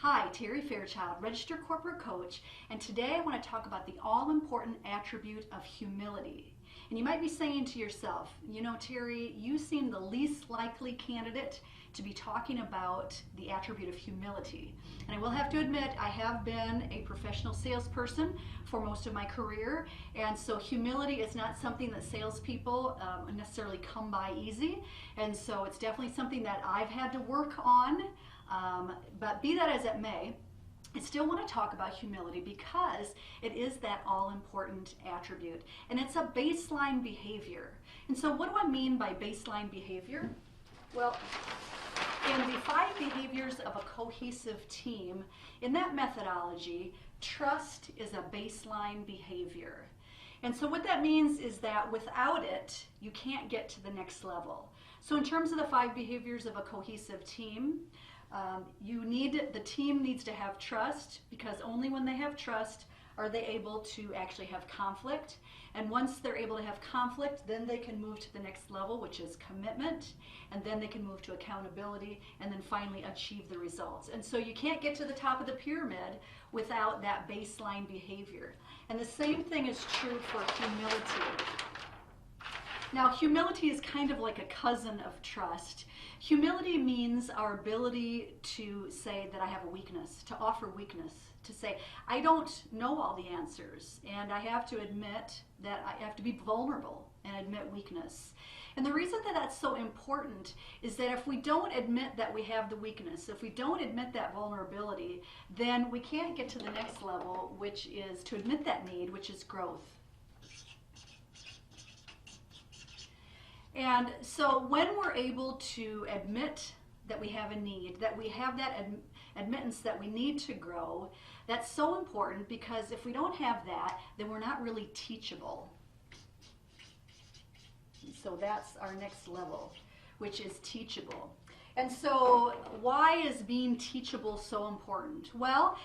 Hi, Terry Fairchild, registered corporate coach, and today I want to talk about the all-important attribute of humility. And you might be saying to yourself, you know, Terry, you seem the least likely candidate to be talking about the attribute of humility. And I will have to admit, I have been a professional salesperson for most of my career, and so humility is not something that salespeople necessarily come by easy, and so it's definitely something that I've had to work on. But be that as it may, I still want to talk about humility because it is that all-important attribute, and it's a baseline behavior. And so what do I mean by baseline behavior? Well, in the 5 behaviors of a cohesive team, in that methodology, trust is a baseline behavior. And so what that means is that without it, you can't get to the next level. So in terms of the 5 behaviors of a cohesive team, the team needs to have trust, because only when they have trust are they able to actually have conflict. And once they're able to have conflict, then they can move to the next level, which is commitment, and then they can move to accountability, and then finally achieve the results. And so you can't get to the top of the pyramid without that baseline behavior. And the same thing is true for humility. Now, humility is kind of like a cousin of trust. Humility means our ability to say that I have a weakness, to offer weakness, to say, I don't know all the answers, and I have to admit that I have to be vulnerable and admit weakness. And the reason that that's so important is that if we don't admit that we have the weakness, if we don't admit that vulnerability, then we can't get to the next level, which is to admit that need, which is growth. And so when we're able to admit that we have a need, that we have that admittance that we need to grow, that's so important, because if we don't have that, then we're not really teachable. So that's our next level, which is teachable. And so why is being teachable so important? Well,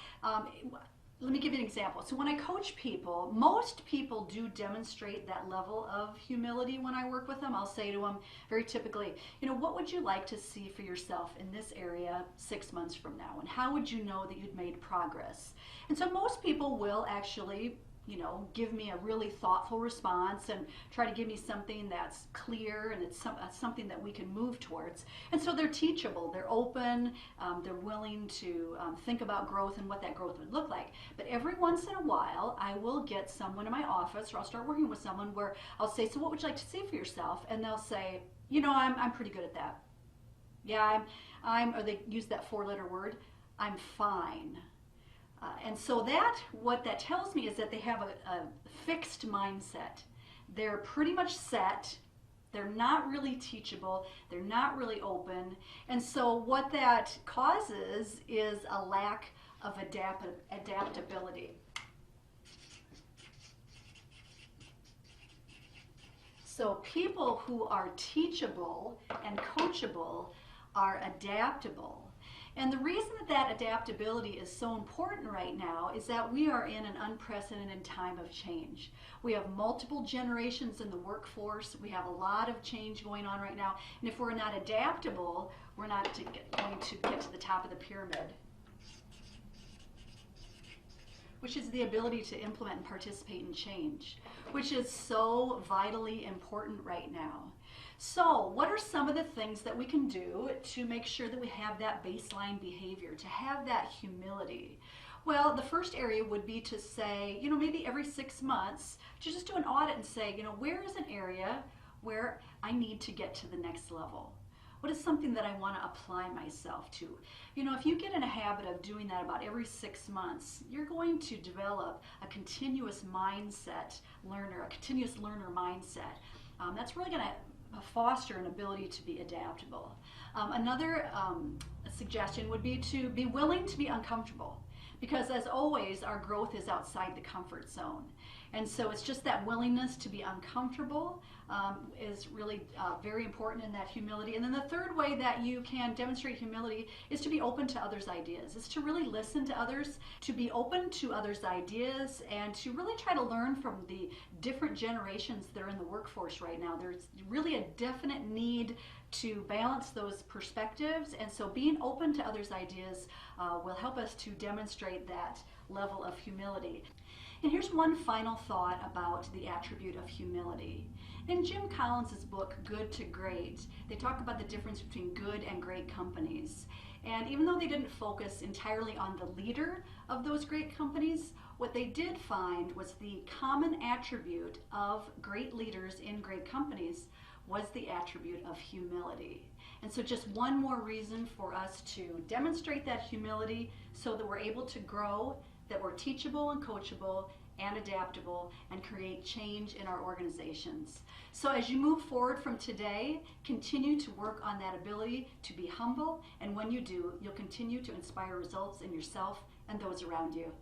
let me give you an example. So when I coach people, most people do demonstrate that level of humility when I work with them. I'll say to them very typically, you know, what would you like to see for yourself in this area 6 months from now? And how would you know that you'd made progress? And so most people will actually, you know, give me a really thoughtful response and try to give me something that's clear and it's something that we can move towards. And so they're teachable, they're open, they're willing to think about growth and what that growth would look like. But every once in a while, I will get someone in my office, or I'll start working with someone where I'll say, so what would you like to see for yourself? And they'll say, you know, I'm pretty good at that. Yeah, or they use that 4-letter word, I'm fine. And so what that tells me is that they have a fixed mindset. They're pretty much set. They're not really teachable. They're not really open. And so what that causes is a lack of adaptability. So people who are teachable and coachable are adaptable. And the reason that adaptability is so important right now is that we are in an unprecedented time of change. We have multiple generations in the workforce. We have a lot of change going on right now. And if we're not adaptable, we're not going to get to the top of the pyramid, which is the ability to implement and participate in change, which is so vitally important right now. So what are some of the things that we can do to make sure that we have that baseline behavior, to have that humility? Well, the first area would be to say, you know, maybe every 6 months, to just do an audit and say, you know, where is an area where I need to get to the next level? What is something that I want to apply myself to? You know, if you get in a habit of doing that about every 6 months, you're going to develop a continuous mindset learner, a continuous learner mindset. That's really going to foster an ability to be adaptable. Another suggestion would be to be willing to be uncomfortable, because as always, our growth is outside the comfort zone. And so it's just that willingness to be uncomfortable is really very important in that humility. And then the third way that you can demonstrate humility is to be open to others' ideas. It's to really listen to others, to be open to others' ideas, and to really try to learn from the different generations that are in the workforce right now. There's really a definite need to balance those perspectives, and so being open to others' ideas will help us to demonstrate that level of humility. And here's one final thought about the attribute of humility. In Jim Collins' book, Good to Great, they talk about the difference between good and great companies. And even though they didn't focus entirely on the leader of those great companies, what they did find was the common attribute of great leaders in great companies was the attribute of humility. And so just one more reason for us to demonstrate that humility so that we're able to grow, that we're teachable and coachable and adaptable and create change in our organizations. So as you move forward from today, continue to work on that ability to be humble, and when you do, you'll continue to inspire results in yourself and those around you.